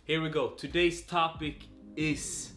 Here we go. Today's topic is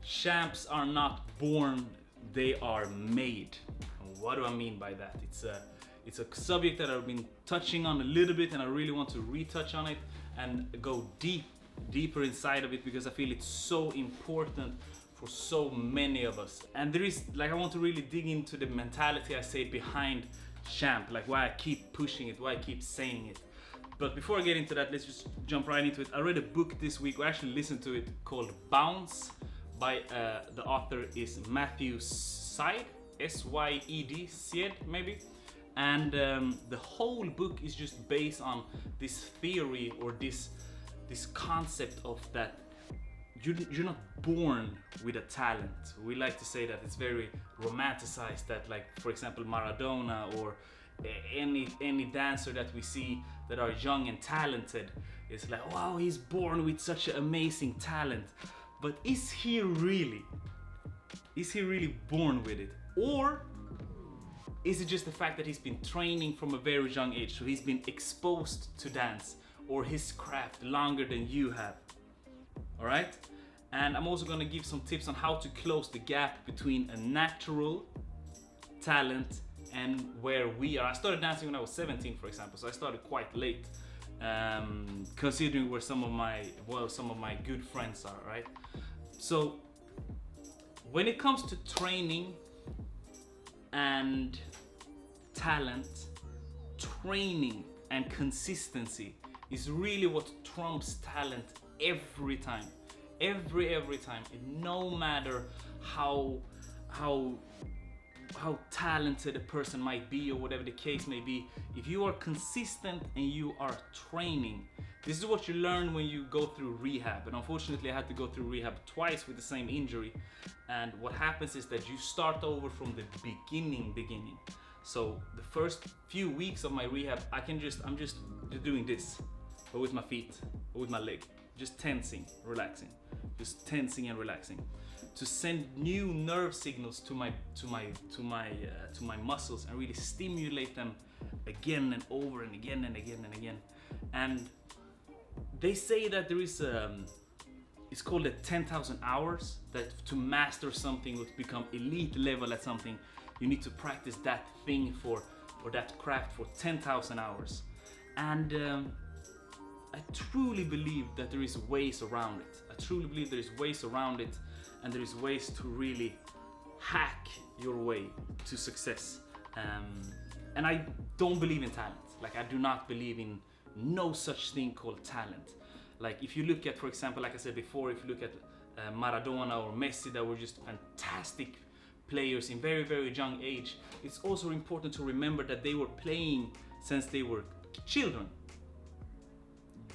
champs are not born, they are made. And what do I mean by that? It's a subject that I've been touching on a little bit, and I really want to retouch on it and go deeper inside of it, because I feel it's so important for so many of us. And there is, like, I want to really dig into the mentality, I say, behind champ, like why I keep pushing it, why I keep saying it. But before I get into that, let's just jump right into it. I read a book this week, or actually listened to it, called Bounce by the author is Matthew Syed, S-Y-E-D, Syed maybe. And the whole book is just based on this theory, or this concept of that you're not born with a talent. We like to say that it's very romanticized, that, like, for example, Maradona or any dancer that we see that are young and talented, is like, wow, he's born with such an amazing talent. But is he really born with it? Or is it just the fact that he's been training from a very young age, so he's been exposed to dance or his craft longer than you have? All right? And I'm also gonna give some tips on how to close the gap between a natural talent and where we are. I started dancing when I was 17, for example, so I started quite late, considering where some of my good friends are, right? So when it comes to training and talent, training and consistency is really what trumps talent every time. Every time. And no matter how talented a person might be, or whatever the case may be, if you are consistent and you are training, this is what you learn when you go through rehab. And unfortunately I had to go through rehab twice with the same injury. And what happens is that you start over from the beginning. So the first few weeks of my rehab, I'm just doing this, but with my feet or with my leg, just tensing, relaxing, just tensing and relaxing, to send new nerve signals to my muscles and really stimulate them again and over and again and again and again. And they say that there is it's called the 10,000 hours, that to master something or to become elite level at something, you need to practice that thing or that craft for 10,000 hours. And I truly believe that there is ways around it. I truly believe there is ways around it, and there is ways to really hack your way to success. And I don't believe in talent. Like, I do not believe in no such thing called talent. Like, if you look at, for example, like I said before, if you look at Maradona or Messi, that were just fantastic players in very, very young age, it's also important to remember that they were playing since they were children.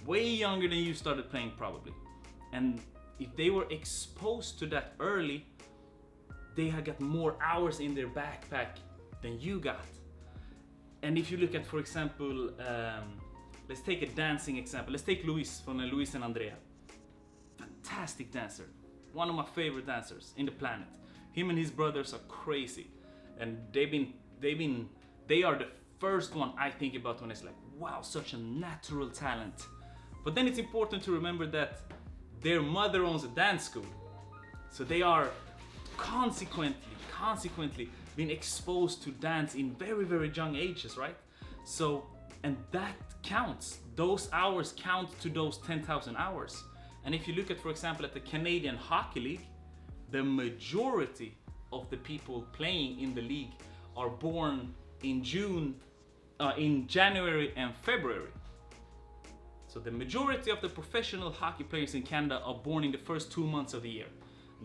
Way younger than you started playing, probably. And if they were exposed to that early, they had got more hours in their backpack than you got. And if you look at, for example, let's take a dancing example. Let's take Luis from Luis and Andrea. Fantastic dancer. One of my favorite dancers in the planet. Him and his brothers are crazy. And they are the first one I think about when it's like, wow, such a natural talent. But then it's important to remember that their mother owns a dance school. So they are consequently being exposed to dance in very, very young ages, right? So, and that counts. Those hours count to those 10,000 hours. And if you look at, for example, at the Canadian Hockey League, the majority of the people playing in the league are born in January and February. So the majority of the professional hockey players in Canada are born in the first 2 months of the year.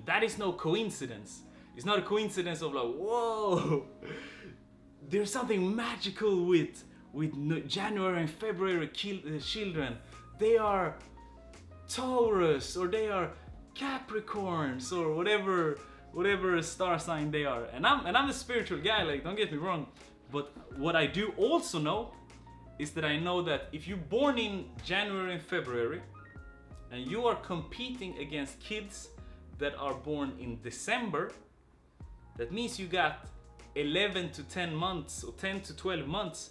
That is no coincidence. It's not a coincidence of like, whoa, there's something magical with January and February children. They are Taurus, or they are Capricorns, or whatever star sign they are. And I'm a spiritual guy, like, don't get me wrong. But what I do also know is that I know that if you're born in January and February and you are competing against kids that are born in December, that means you got 11 to 10 months or 10 to 12 months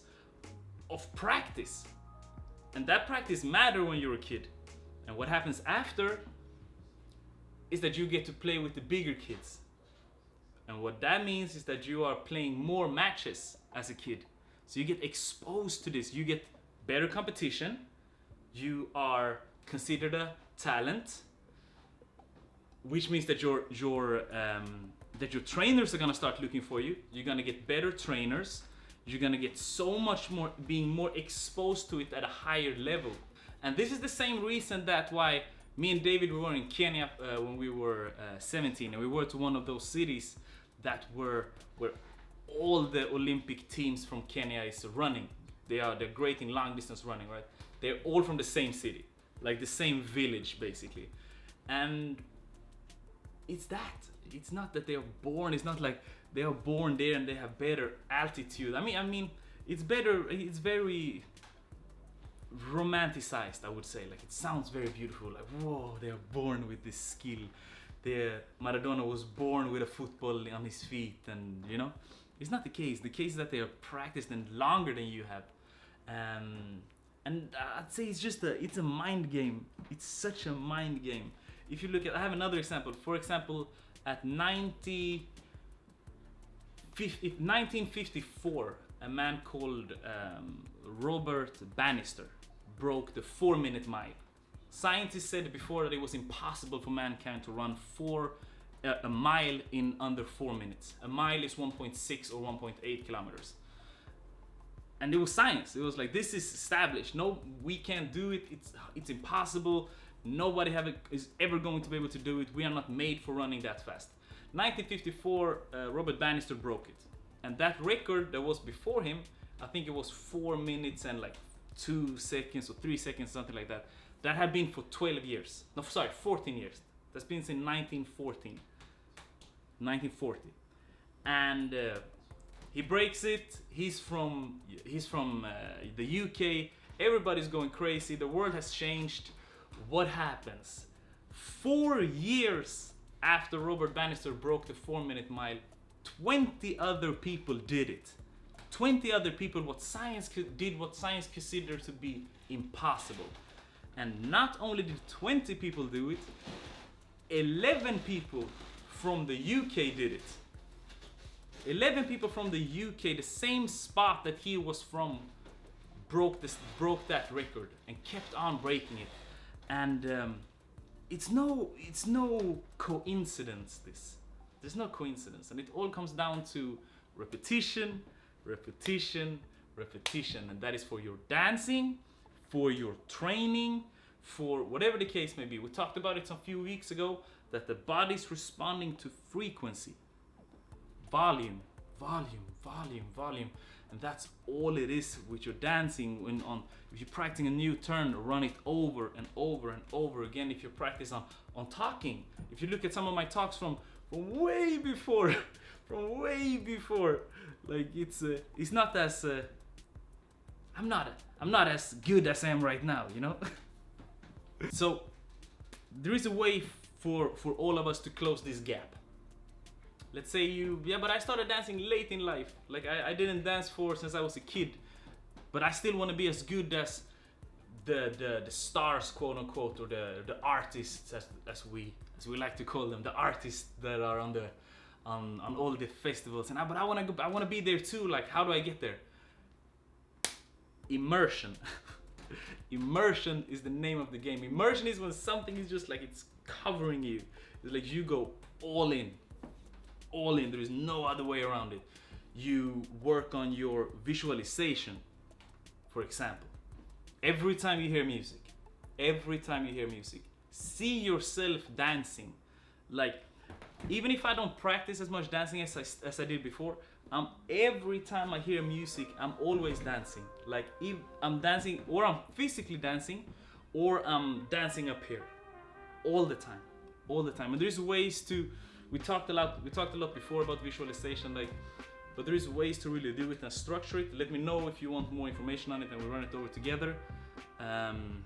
of practice. And that practice matters when you're a kid. And what happens after is that you get to play with the bigger kids. And what that means is that you are playing more matches as a kid. So you get exposed to this. You get better competition. You are considered a talent, which means that your trainers are gonna start looking for you. You're gonna get better trainers. You're gonna get so much more, being more exposed to it at a higher level. And this is the same reason that why me and David, we were in Kenya when we were 17, and we were to one of those cities that were where all the Olympic teams from Kenya is running. They're great in long distance running, right? They're all from the same city, like the same village basically. And it's that. It's not that they are born. It's not like they are born there and they have better altitude. I mean, it's better. It's very romanticized, I would say. Like, it sounds very beautiful. Like, whoa, they are born with this skill. Maradona was born with a football on his feet, and you know, it's not the case. The case is that they are practiced and longer than you have. And I'd say it's a mind game. It's such a mind game. If you look at, I have another example. For example, at 1954, a man called Robert Banister broke the 4-minute mile. Scientists said before that it was impossible for mankind to run a mile in under 4 minutes. A mile is 1.6 or 1.8 kilometers. And it was science. It was like, this is established. No, we can't do it. It's impossible. Nobody is ever going to be able to do it. We are not made for running that fast. 1954, Robert Banister broke it. And that record that was before him, I think it was 4 minutes and like 2 seconds or 3 seconds, something like that. That had been for 12 years. No, sorry, 14 years. That's been since 1940. And he breaks it. He's from the UK. Everybody's going crazy. The world has changed. What happens? 4 years after Robert Banister broke the 4-minute mile, 20 other people did it. 20 other people, what science considered to be impossible. And not only did 20 people do it, 11 people from the UK did it. 11 people from the UK, the same spot that he was from, broke that record and kept on breaking it. And it's no coincidence. There's no coincidence, and it all comes down to repetition, and that is for your dancing, for your training, for whatever the case may be. We talked about it a few weeks ago, that the body's responding to frequency, volume, and that's all it is with your dancing. If you're practicing a new turn, run it over and over and over again. If you practice on talking, if you look at some of my talks from way before, like it's not as I'm not as good as I am right now, you know. So there is a way for all of us to close this gap. Let's say but I started dancing late in life. Like I didn't dance since I was a kid, but I still want to be as good as the stars, quote unquote, or the artists as we like to call them, the artists that are on all the festivals. But I want to be there too. Like, how do I get there? Immersion. Immersion is the name of the game. Immersion is when something is just like it's covering you. It's like you go all in. There is no other way around it. You work on your visualization, for example. Every time you hear music, see yourself dancing. Like, even if I don't practice as much dancing as I did before, every time I hear music, I'm always dancing. Like, if I'm dancing, or I'm physically dancing, or I'm dancing up here, all the time. And there's ways to. We talked a lot before about visualization, but there is ways to really do it and structure it. Let me know if you want more information on it, and we'll run it over together. And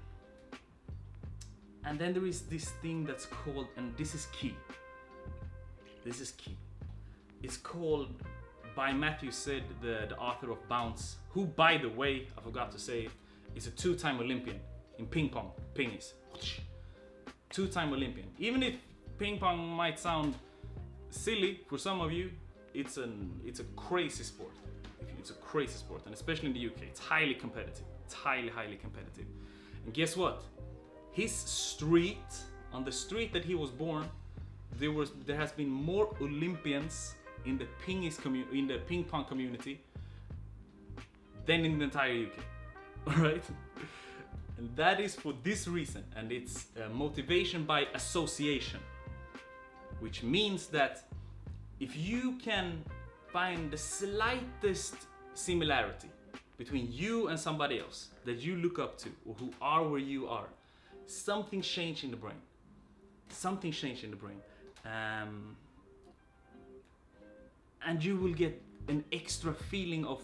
then there is this thing that's called, and this is key. It's called, by Matthew Syed, the author of Bounce, who, by the way, I forgot to say, is a 2-time Olympian in ping pong, pingis. two-time Olympian. Even if ping pong might sound silly for some of you, it's a crazy sport. It's a crazy sport, and especially in the UK, it's highly competitive. It's highly competitive. And guess what? His street, on the street that he was born, there has been more Olympians in the ping pong community than in the entire UK. All right, and that is for this reason, and it's motivation by association, which means that if you can find the slightest similarity between you and somebody else that you look up to or who are where you are, something changed in the brain. Something changed in the brain. And you will get an extra feeling of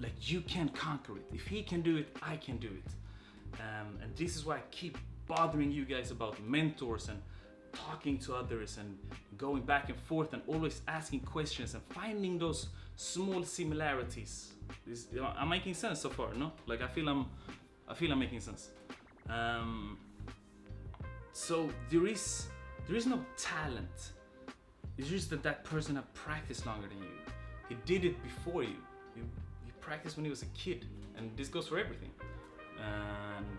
like you can conquer it. If he can do it, I can do it. And this is why I keep bothering you guys about mentors and talking to others and going back and forth and always asking questions and finding those small similarities. I'm making sense so far, no? Like I feel I'm making sense. So there is no talent. It's just that person have practiced longer than you. He did it before you. He practiced when he was a kid, and this goes for everything. And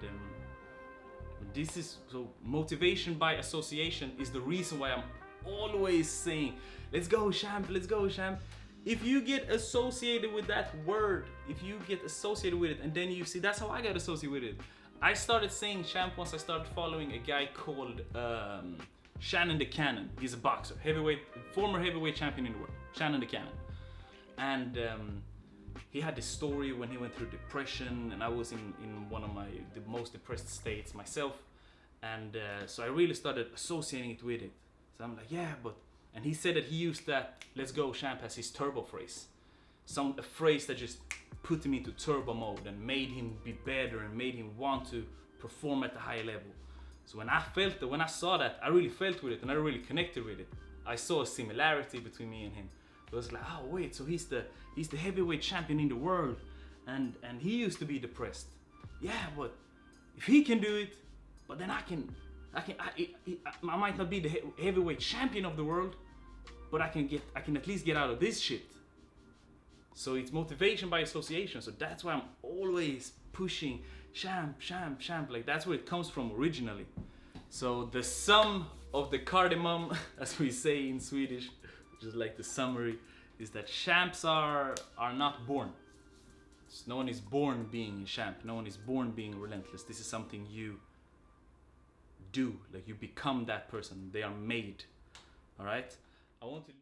this is so motivation by association is the reason why I'm always saying, "Let's go, champ! Let's go, champ!" If you get associated with that word, if you get associated with it, and then you see, that's how I got associated with it. I started saying champ once I started following a guy called Shannon the Cannon. He's a boxer, former heavyweight champion in the world, Shannon the Cannon. And he had this story when he went through depression, and I was in one of the most depressed states myself. And so I really started associating it with it. So I'm like, yeah, but, and he said that he used that "let's go champ" as his turbo phrase. A phrase that just put him into turbo mode and made him be better and made him want to perform at a higher level. So when I saw that, I really felt with it and I really connected with it. I saw a similarity between me and him. It was like, oh wait, so he's the heavyweight champion in the world, and he used to be depressed. Yeah, but if he can do it, but then I might not be the heavyweight champion of the world, but I can at least get out of this shit. So it's motivation by association. So that's why I'm always pushing champ. Like that's where it comes from originally. So the sum of the cardamom, as we say in Swedish, which is like the summary, is that champs are not born. So no one is born being a champ. No one is born being relentless. This is something you do. Like you become that person. They are made. All right. I want to